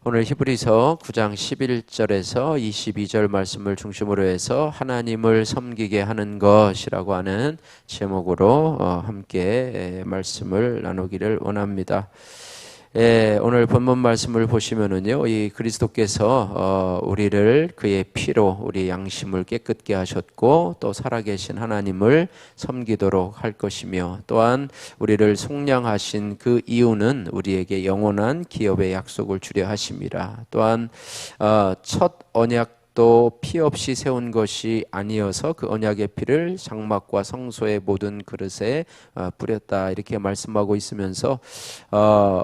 오늘 히브리서 9장 11절에서 22절 말씀을 중심으로 해서 하나님을 섬기게 하는 것이라고 하는 제목으로 함께 말씀을 나누기를 원합니다. 오늘 본문 말씀을 보시면은요, 이 그리스도께서 우리를 그의 피로 우리 양심을 깨끗게 하셨고 또 살아계신 하나님을 섬기도록 할 것이며, 또한 우리를 속량하신 그 이유는 우리에게 영원한 기업의 약속을 주려 하심이라. 또한 첫 언약 또 피 없이 세운 것이 아니어서 그 언약의 피를 장막과 성소의 모든 그릇에 뿌렸다, 이렇게 말씀하고 있으면서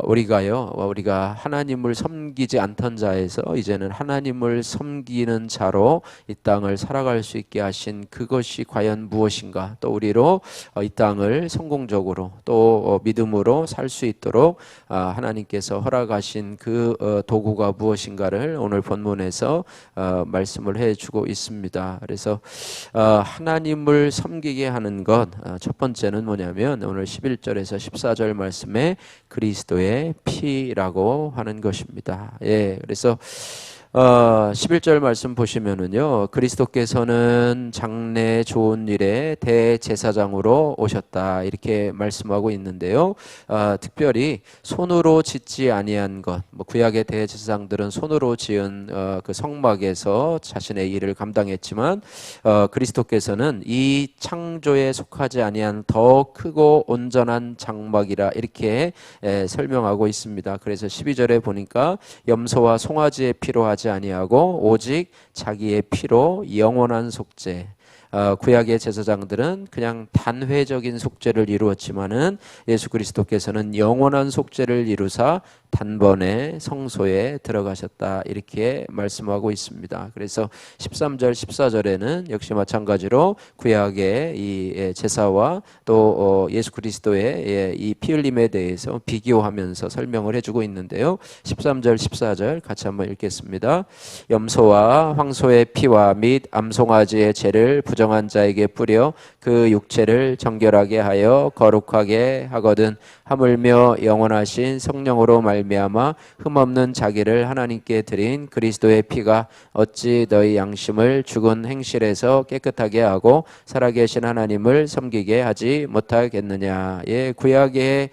우리가 하나님을 섬기지 않던 자에서 이제는 하나님을 섬기는 자로 이 땅을 살아갈 수 있게 하신 그것이 과연 무엇인가, 또 우리로 이 땅을 성공적으로 또 믿음으로 살 수 있도록 하나님께서 허락하신 그 도구가 무엇인가를 오늘 본문에서 말씀을 해주고 있습니다. 그래서 하나님을 섬기게 하는 것, 첫 번째는 뭐냐면 오늘 11절에서 14절 말씀에 그리스도의 피라고 하는 것입니다. 그래서 11절 말씀 보시면은요, 그리스도께서는 장래 좋은 일에 대제사장으로 오셨다, 이렇게 말씀하고 있는데요. 특별히 손으로 짓지 아니한 것, 구약의 대제사장들은 손으로 지은 그 성막에서 자신의 일을 감당했지만 그리스도께서는 이 창조에 속하지 아니한 더 크고 온전한 장막이라, 이렇게 설명하고 있습니다. 그래서 12절에 보니까 염소와 송아지의 피로 하지 아니하고 오직 자기의 피로 영원한 속죄. 구약의 제사장들은 그냥 단회적인 속죄를 이루었지만은 예수 그리스도께서는 영원한 속죄를 이루사 단번에 성소에 들어가셨다, 이렇게 말씀하고 있습니다. 그래서 13절 14절에는 역시 마찬가지로 구약의 이 제사와 또 예수 그리스도의 이 피 흘림에 대해서 비교하면서 설명을 해주고 있는데요. 13절 14절 같이 한번 읽겠습니다. 염소와 황소의 피와 및 암송아지의 죄를 부정한 자에게 뿌려 그 육체를 정결하게 하여 거룩하게 하거든 하물며 영원하신 성령으로 말미암아 흠없는 자기를 하나님께 드린 그리스도의 피가 어찌 너희 양심을 죽은 행실에서 깨끗하게 하고 살아계신 하나님을 섬기게 하지 못하겠느냐. 구약의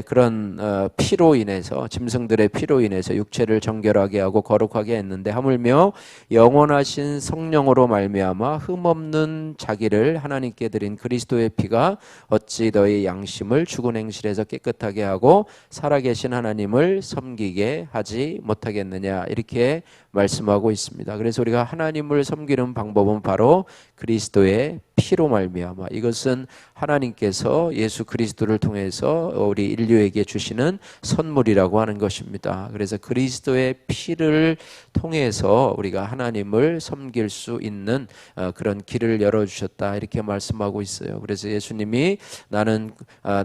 그런 피로 인해서, 짐승들의 피로 인해서 육체를 정결하게 하고 거룩하게 했는데, 하물며 영원하신 성령으로 말미암아 흠없는 자기를 하나님께 드린 그리스도의 피가 어찌 너희 양심을 죽은 행실에서 깨끗하게 하고 살아계신 하나님을 섬기게 하지 못하겠느냐, 이렇게 말씀하고 있습니다. 그래서 우리가 하나님을 섬기는 방법은 바로 그리스도의 피로 말미암아, 이것은 하나님께서 예수 그리스도를 통해서 우리 인류에게 주시는 선물이라고 하는 것입니다. 그래서 그리스도의 피를 통해서 우리가 하나님을 섬길 수 있는 그런 길을 열어주셨다, 이렇게 말씀하고 있어요. 그래서 예수님이 나는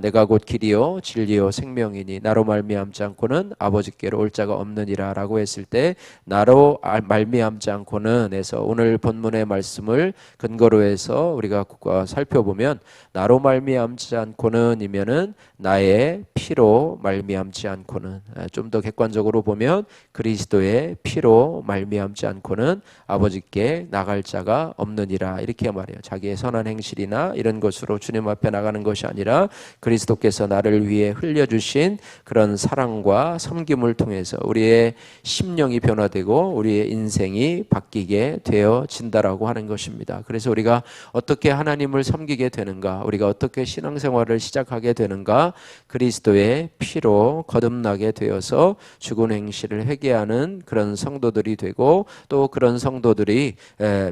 내가 곧 길이요 진리요 생명이니 나로 말미암지 않고는 아버지께로 올 자가 없느니라 라고 했을 때, 나로 말미암지 않고는 해서 오늘 본문의 말씀을 근거로 해서 우리가 살펴보면, 나로 말미암지 않고는 이면은 나의 피로 말미암지 않고는, 좀 더 객관적으로 보면 그리스도의 피로 말미암지 않고는 아버지께 나갈 자가 없느니라, 이렇게 말해요. 자기의 선한 행실이나 이런 것으로 주님 앞에 나가는 것이 아니라 그리스도께서 나를 위해 흘려주신 그런 사랑과 섬김을 통해서 우리의 심령이 변화되고 우리의 인생이 바뀌게 되어진다라고 하는 것입니다. 그래서 우리가 어떻게 하나님을 섬기게 되는가, 우리가 어떻게 신앙생활을 시작하게 되는가, 그리스도의 피로 거듭나게 되어서 죽은 행실을 회개하는 그런 성도들이 되고, 또 그런 성도들이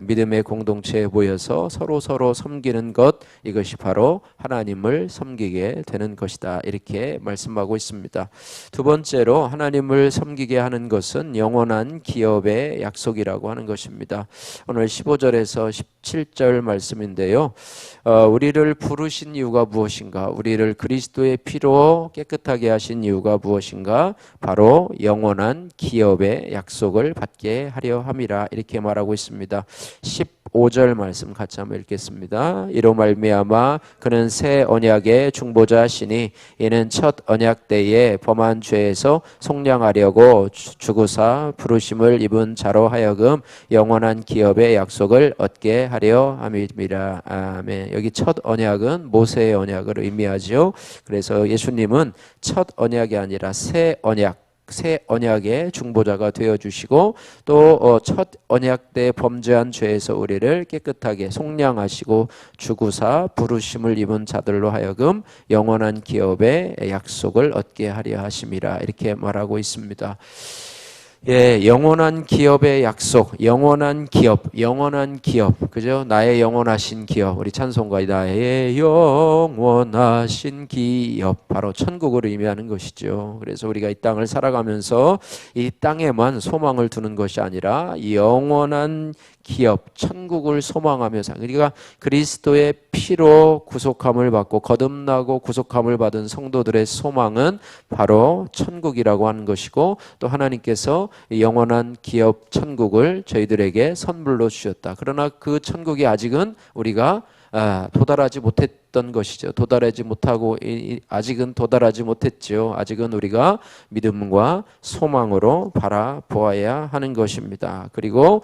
믿음의 공동체에 모여서 서로 섬기는 것, 이것이 바로 하나님을 섬기게 되는 것이다, 이렇게 말씀하고 있습니다. 두 번째로 하나님을 섬기게 하는 것은 영원한 기업 기업의 약속이라고 하는 것입니다. 오늘 15절에서 17절 말씀인데요. 우리를 부르신 이유가 무엇인가? 우리를 그리스도의 피로 깨끗하게 하신 이유가 무엇인가? 바로 영원한 기업의 약속을 받게 하려 함이라, 이렇게 말하고 있습니다. 15절 말씀 같이 한번 읽겠습니다. 이로 말미암아 그는 새 언약의 중보자시니 이는 첫 언약 때에 범한 죄에서 속량하려고 죽으사 부르심을 입은 자로 하여금 영원한 기업의 약속을 얻게 하려 함이라. 아멘. 여기 첫 언약은 모세의 언약을 의미하죠. 그래서 예수님은 첫 언약이 아니라 새 언약의 중보자가 되어주시고 또 첫 언약 때 범죄한 죄에서 우리를 깨끗하게 속량하시고 죽으사 부르심을 입은 자들로 하여금 영원한 기업의 약속을 얻게 하려 하심이라, 이렇게 말하고 있습니다. 예, 영원한 기업의 약속, 영원한 기업, 그죠? 나의 영원하신 기업, 우리 찬송가 나의 영원하신 기업, 바로 천국을 의미하는 것이죠. 그래서 우리가 이 땅을 살아가면서 이 땅에만 소망을 두는 것이 아니라 영원한 기업, 천국을 소망하며 그러니까 그리스도의 피로 구속함을 받고 거듭나고 구속함을 받은 성도들의 소망은 바로 천국이라고 하는 것이고, 또 하나님께서 영원한 기업 천국을 저희들에게 선물로 주셨다. 그러나 그 천국이 아직은 우리가 도달하지 못했던 것이죠. 도달하지 못하고 아직은 도달하지 못했죠. 아직은 우리가 믿음과 소망으로 바라보아야 하는 것입니다. 그리고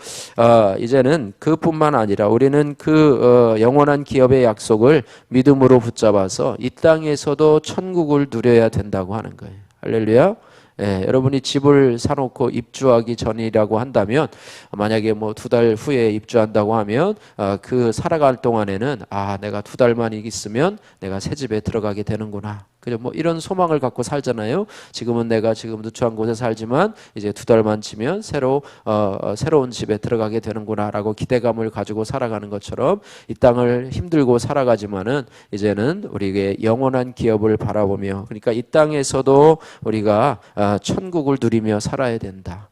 이제는 그뿐만 아니라 우리는 그 영원한 기업의 약속을 믿음으로 붙잡아서 이 땅에서도 천국을 누려야 된다고 하는 거예요. 할렐루야. 예, 여러분이 집을 사놓고 입주하기 전이라고 한다면, 만약에 뭐 2달 후에 입주한다고 하면 그 살아갈 동안에는 내가 2달만 있으면 내가 새 집에 들어가게 되는구나. 그죠? 뭐 이런 소망을 갖고 살잖아요. 지금은 내가 지금 누추한 곳에 살지만 이제 2달만 지면 새로운 집에 들어가게 되는구나라고 기대감을 가지고 살아가는 것처럼 이 땅을 힘들고 살아가지만은 이제는 우리에게 영원한 기업을 바라보며, 그러니까 이 땅에서도 우리가 천국을 누리며 살아야 된다.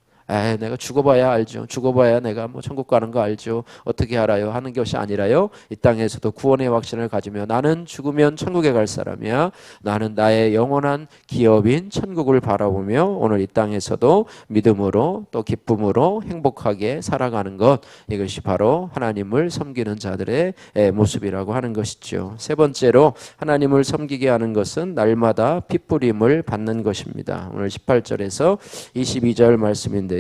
내가 죽어봐야 알죠. 죽어봐야 내가 뭐 천국 가는 거 알죠. 어떻게 알아요? 하는 것이 아니라요. 이 땅에서도 구원의 확신을 가지며 나는 죽으면 천국에 갈 사람이야. 나는 나의 영원한 기업인 천국을 바라보며 오늘 이 땅에서도 믿음으로 또 기쁨으로 행복하게 살아가는 것, 이것이 바로 하나님을 섬기는 자들의 모습이라고 하는 것이죠. 세 번째로 하나님을 섬기게 하는 것은 날마다 핏부림을 받는 것입니다. 오늘 18절에서 22절 말씀인데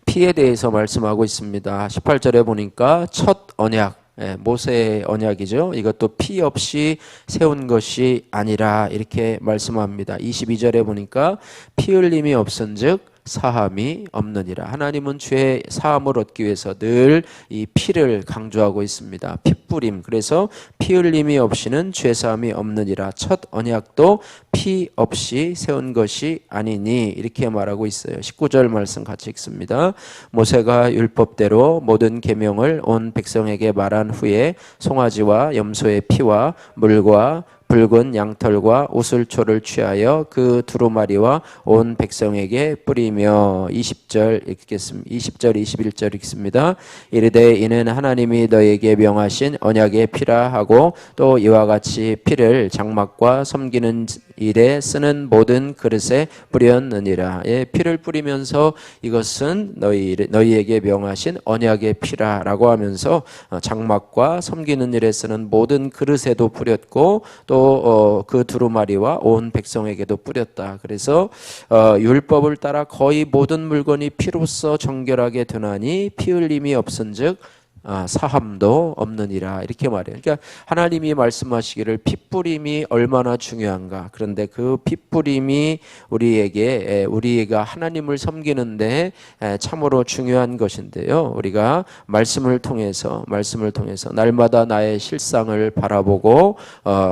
피에 대해서 말씀하고 있습니다. 18절에 보니까 첫 언약, 모세의 언약이죠. 이것도 피 없이 세운 것이 아니라, 이렇게 말씀합니다. 22절에 보니까 피 흘림이 없은즉 사함이 없느니라. 하나님은 죄 사함을 얻기 위해서 늘 이 피를 강조하고 있습니다. 핏부림. 그래서 피 흘림이 없이는 죄 사함이 없느니라. 첫 언약도 피 없이 세운 것이 아니니, 이렇게 말하고 있어요. 19절 말씀 같이 읽습니다. 모세가 율법대로 모든 계명을 온 백성에게 말한 후에 송아지와 염소의 피와 물과 붉은 양털과 우슬초를 취하여 그 두루마리와 온 백성에게 뿌리며, 20절 읽겠습니다. 20절 21절 읽습니다. 이르되 이는 하나님이 너에게 명하신 언약의 피라 하고 또 이와 같이 피를 장막과 섬기는 일에 쓰는 모든 그릇에 뿌렸느니라. 피를 뿌리면서 이것은 너희에게 명하신 언약의 피라라고 하면서 장막과 섬기는 일에 쓰는 모든 그릇에도 뿌렸고 또 그 두루마리와 온 백성에게도 뿌렸다. 그래서 율법을 따라 거의 모든 물건이 피로써 정결하게 되나니 피 흘림이 없은즉 사함도 없느니라, 이렇게 말해요. 그러니까 하나님이 말씀하시기를 핏부림이 얼마나 중요한가. 그런데 그 핏부림이 우리가 하나님을 섬기는데 참으로 중요한 것인데요. 우리가 말씀을 통해서 날마다 나의 실상을 바라보고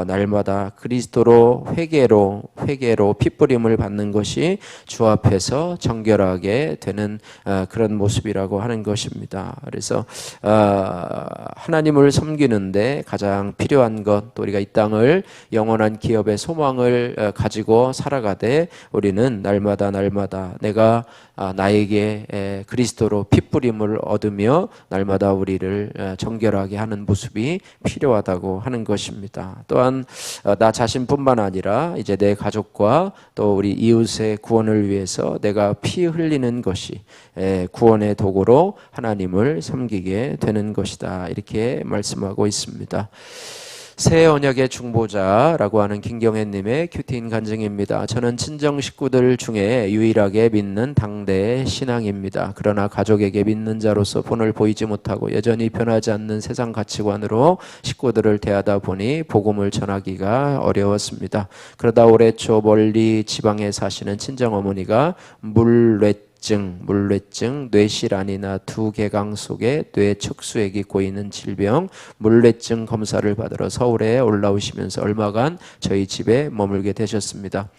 날마다 그리스도로 회개로 핏부림을 받는 것이 주 앞에서 정결하게 되는 그런 모습이라고 하는 것입니다. 그래서 하나님을 섬기는데 가장 필요한 것, 또 우리가 이 땅을 영원한 기업의 소망을 가지고 살아가되 우리는 날마다 내가 나에게 그리스도로 핏부림을 얻으며 날마다 우리를 정결하게 하는 모습이 필요하다고 하는 것입니다. 또한 나 자신뿐만 아니라 이제 내 가족과 또 우리 이웃의 구원을 위해서 내가 피 흘리는 것이 구원의 도구로 하나님을 섬기게 되는 것이다. 이렇게 말씀하고 있습니다. 새 언약의 중보자라고 하는 김경애님의 큐티인 간증입니다. 저는 친정 식구들 중에 유일하게 믿는 당대의 신앙입니다. 그러나 가족에게 믿는 자로서 본을 보이지 못하고 여전히 변하지 않는 세상 가치관으로 식구들을 대하다 보니 복음을 전하기가 어려웠습니다. 그러다 올해 초 멀리 지방에 사시는 친정어머니가 물뇌증, 뇌실안이나 두 개강 속에 뇌 척수액이 고이는 질병, 물뇌증 검사를 받으러 서울에 올라오시면서 얼마간 저희 집에 머물게 되셨습니다.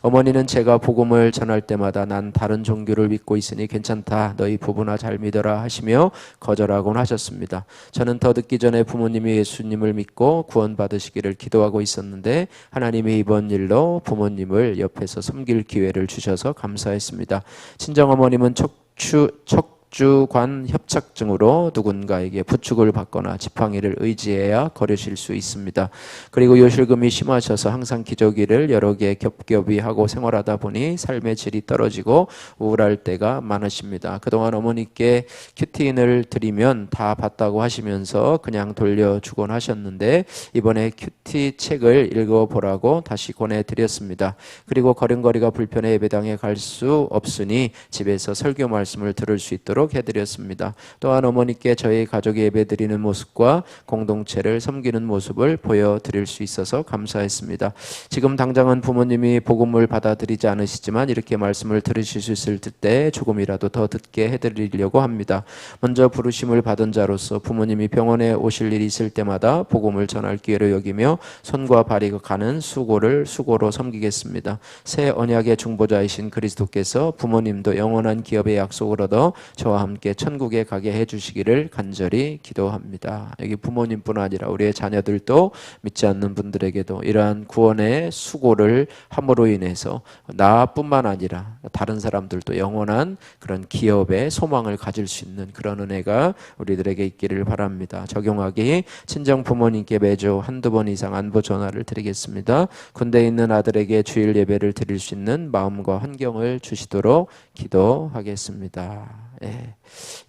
어머니는 제가 복음을 전할 때마다 난 다른 종교를 믿고 있으니 괜찮다, 너희 부부나 잘 믿어라 하시며 거절하곤 하셨습니다. 저는 더 늦기 전에 부모님이 예수님을 믿고 구원받으시기를 기도하고 있었는데 하나님이 이번 일로 부모님을 옆에서 섬길 기회를 주셔서 감사했습니다. 친정어머님은 척추관 협착증으로 누군가에게 부축을 받거나 지팡이를 의지해야 걸으실 수 있습니다. 그리고 요실금이 심하셔서 항상 기저귀를 여러 개 겹겹이 하고 생활하다 보니 삶의 질이 떨어지고 우울할 때가 많으십니다. 그동안 어머니께 큐티인을 드리면 다 받다고 하시면서 그냥 돌려주곤 하셨는데 이번에 큐티 책을 읽어보라고 다시 권해드렸습니다. 그리고 걸음걸이가 불편해 예배당에 갈 수 없으니 집에서 설교 말씀을 들을 수 있도록 해드렸습니다. 또한 어머니께 저희 가족이 예배드리는 모습과 공동체를 섬기는 모습을 보여드릴 수 있어서 감사했습니다. 지금 당장은 부모님이 복음을 받아들이지 않으시지만 이렇게 말씀을 들으실 수 있을 때 조금이라도 더 듣게 해드리려고 합니다. 먼저 부르심을 받은 자로서 부모님이 병원에 오실 일이 있을 때마다 복음을 전할 기회로 여기며 손과 발이 가는 수고로 섬기겠습니다. 새 언약의 중보자이신 그리스도께서 부모님도 영원한 기업의 약속을 얻어 저와 함께 천국에 가게 해주시기를 간절히 기도합니다. 여기 부모님뿐 아니라 우리의 자녀들도 믿지 않는 분들에게도 이러한 구원의 수고를 함으로 인해서 나뿐만 아니라 다른 사람들도 영원한 그런 기업의 소망을 가질 수 있는 그런 은혜가 우리들에게 있기를 바랍니다. 적용하기 친정 부모님께 매주 한두 번 이상 안부 전화를 드리겠습니다. 군대에 있는 아들에게 주일 예배를 드릴 수 있는 마음과 환경을 주시도록 기도하겠습니다.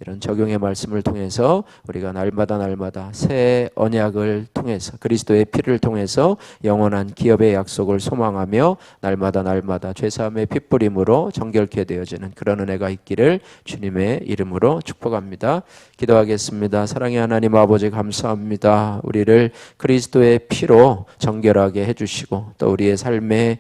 이런 적용의 말씀을 통해서 우리가 날마다 새 언약을 통해서 그리스도의 피를 통해서 영원한 기업의 약속을 소망하며 날마다 죄사함의 핏부림으로 정결케 되어지는 그런 은혜가 있기를 주님의 이름으로 축복합니다. 기도하겠습니다. 사랑의 하나님 아버지 감사합니다. 우리를 그리스도의 피로 정결하게 해주시고 또 우리의 삶의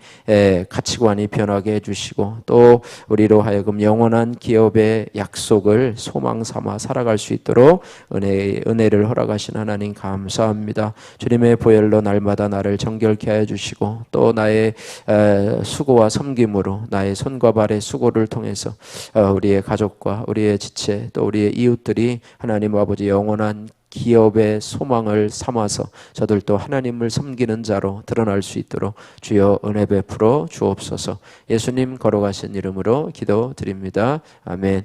가치관이 변하게 해주시고 또 우리로 하여금 영원한 기업의 약속을 소망 삼아 살아갈 수 있도록 은혜를 허락하신 하나님 감사합니다. 주님의 보혈로 날마다 나를 정결케 하여 주시고 또 나의 수고와 섬김으로 나의 손과 발의 수고를 통해서 우리의 가족과 우리의 지체 또 우리의 이웃들이 하나님 아버지 영원한 기업의 소망을 삼아서 저들도 하나님을 섬기는 자로 드러날 수 있도록 주여 은혜 베풀어 주옵소서. 예수님 걸어가신 이름으로 기도드립니다. 아멘.